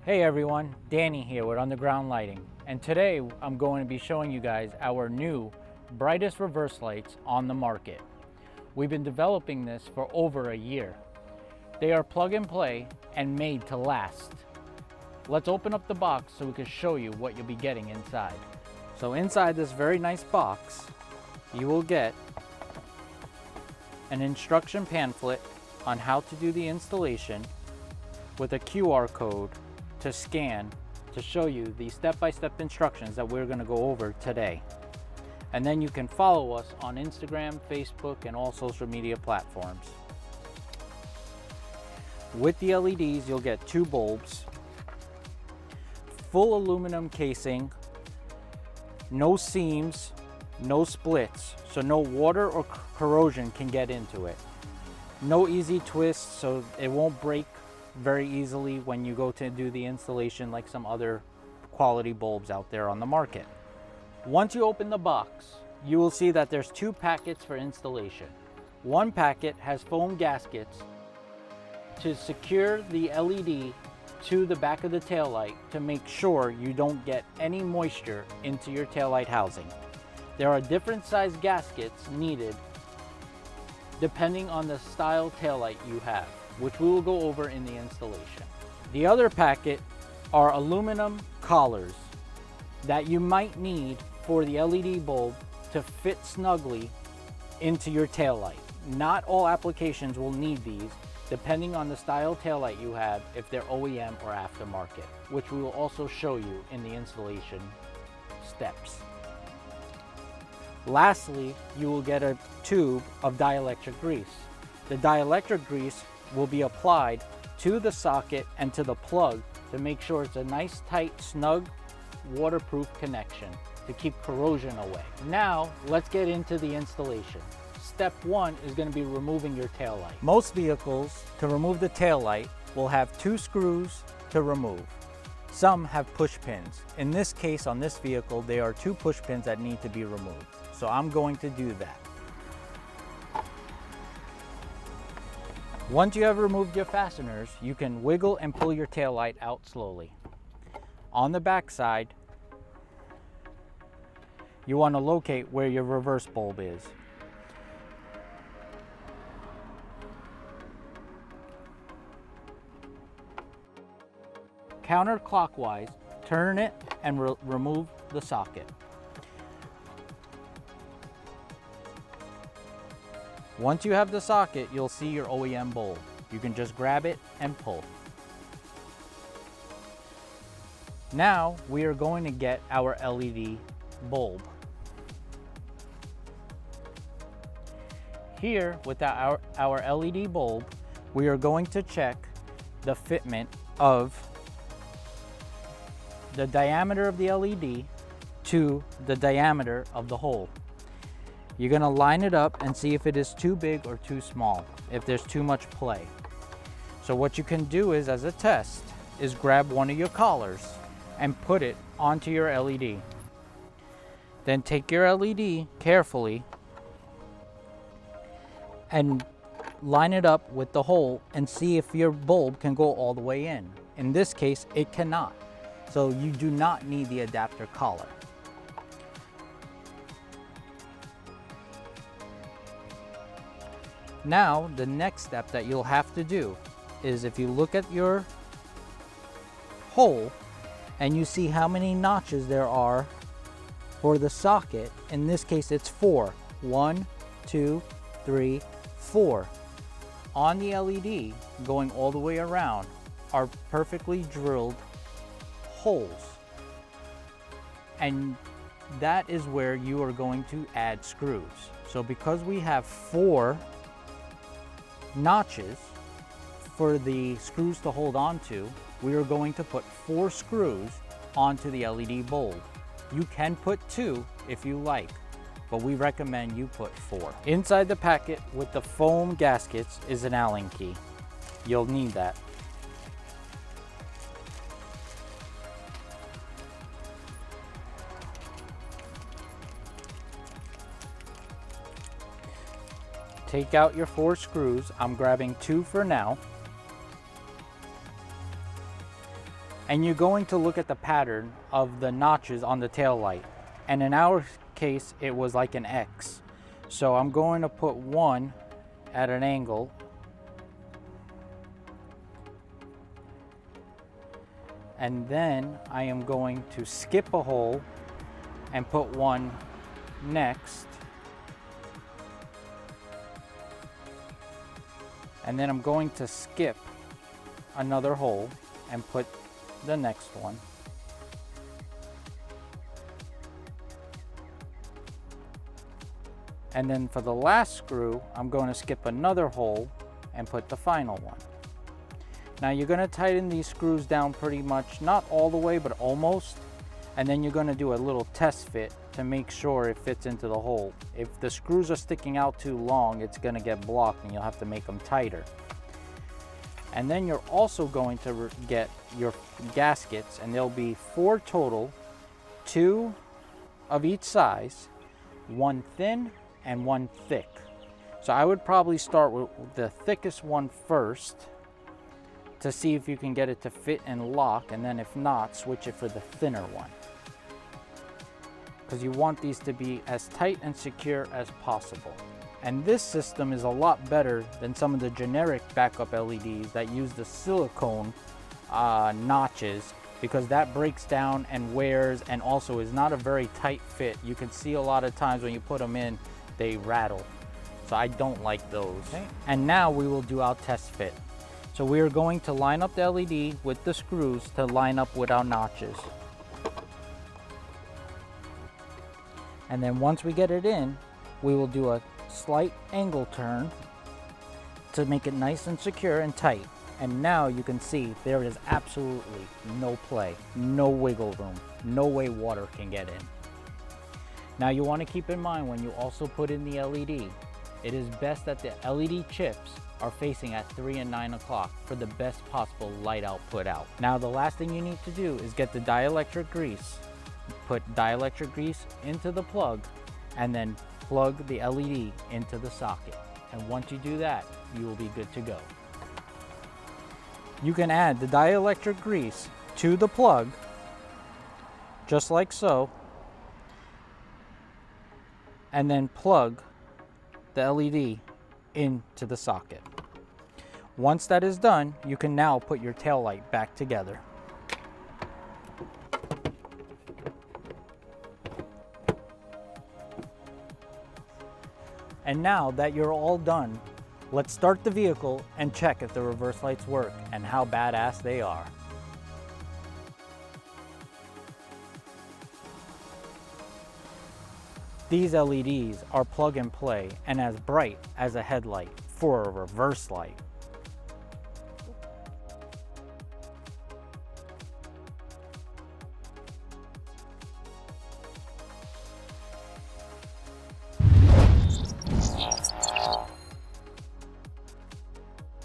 Hey everyone, Danny here with Underground Lighting, and today I'm going to be showing you guys our new Brightest reverse lights on the market. We've been developing this for over a year. They are plug and play and made to last. Let's open up the box so we can show you what you'll be getting inside. So inside this very nice box, you will get an instruction pamphlet on how to do the installation with a QR code to scan to show you the step-by-step instructions that we're going to go over today. And then you can follow us on Instagram, Facebook, and all social media platforms. With the LEDs, you'll get 2 bulbs, full aluminum casing, no seams, no splits, so no water or corrosion can get into it. No easy twists, so it won't break very easily when you go to do the installation like some other quality bulbs out there on the market. Once you open the box, you will see that there's 2 packets for installation. One packet has foam gaskets to secure the LED to the back of the taillight to make sure you don't get any moisture into your taillight housing. There are different size gaskets needed depending on the style taillight you have, which we will go over in the installation. The other packet are aluminum collars that you might need for the LED bulb to fit snugly into your taillight. Not all applications will need these, depending on the style taillight you have, if they're OEM or aftermarket, which we will also show you in the installation steps. Lastly, you will get a tube of dielectric grease. The dielectric grease will be applied to the socket and to the plug to make sure it's a nice, tight, snug, waterproof connection to keep corrosion away. Now, let's get into the installation. Step 1 is going to be removing your taillight. Most vehicles, to remove the taillight, will have 2 screws to remove. Some have push pins. In this case, on this vehicle, there are 2 push pins that need to be removed. So I'm going to do that. Once you have removed your fasteners, you can wiggle and pull your taillight out slowly. On the back side, you want to locate where your reverse bulb is. Counterclockwise, turn it and remove the socket. Once you have the socket, you'll see your OEM bulb. You can just grab it and pull. Now we are going to get our LED bulb. Here with our LED bulb, we are going to check the fitment of the diameter of the LED to the diameter of the hole. You're going to line it up and see if it is too big or too small, if there's too much play. So what you can do is, as a test, is grab one of your collars and put it onto your LED. Then take your LED carefully and line it up with the hole and see if your bulb can go all the way in. In this case, it cannot. So you do not need the adapter collar. Now, the next step that you'll have to do is, if you look at your hole and you see how many notches there are for the socket, in this case it's 4. 1, 2, 3, 4. On the LED, going all the way around, are perfectly drilled holes. And that is where you are going to add screws. So because we have 4 notches for the screws to hold on to, we are going to put 4 screws onto the LED bulb. You can put 2 if you like, but we recommend you put 4. Inside the packet with the foam gaskets is an Allen key. You'll need that. Take out your 4 screws. I'm grabbing 2 for now. And you're going to look at the pattern of the notches on the tail light. And in our case, it was like an X. So I'm going to put one at an angle. And then I am going to skip a hole and put one next. And then I'm going to skip another hole and put the next one. And then for the last screw, I'm going to skip another hole and put the final one. Now you're going to tighten these screws down pretty much, not all the way, but almost. And then you're going to do a little test fit to make sure it fits into the hole. If the screws are sticking out too long, it's going to get blocked and you'll have to make them tighter. And then you're also going to get your gaskets, and there'll be 4 total, 2 of each size, 1 thin and 1 thick. So I would probably start with the thickest one first to see if you can get it to fit and lock, and then if not, switch it for the thinner one. Because you want these to be as tight and secure as possible. And this system is a lot better than some of the generic backup LEDs that use the silicone notches, because that breaks down and wears and also is not a very tight fit. You can see a lot of times when you put them in, they rattle. So I don't like those. Okay. And now we will do our test fit. So we are going to line up the LED with the screws to line up with our notches. And then once we get it in, we will do a slight angle turn to make it nice and secure and tight. And now you can see there is absolutely no play, no wiggle room, no way water can get in. Now you want to keep in mind when you also put in the LED, it is best that the LED chips are facing at 3 and 9 o'clock for the best possible light output out. Now the last thing you need to do is get the dielectric grease. Put dielectric grease into the plug and then plug the LED into the socket. And once you do that, you will be good to go. You can add the dielectric grease to the plug, just like so, and then plug the LED into the socket. Once that is done, you can now put your tail light back together. And now that you're all done, let's start the vehicle and check if the reverse lights work and how badass they are. These LEDs are plug and play and as bright as a headlight for a reverse light.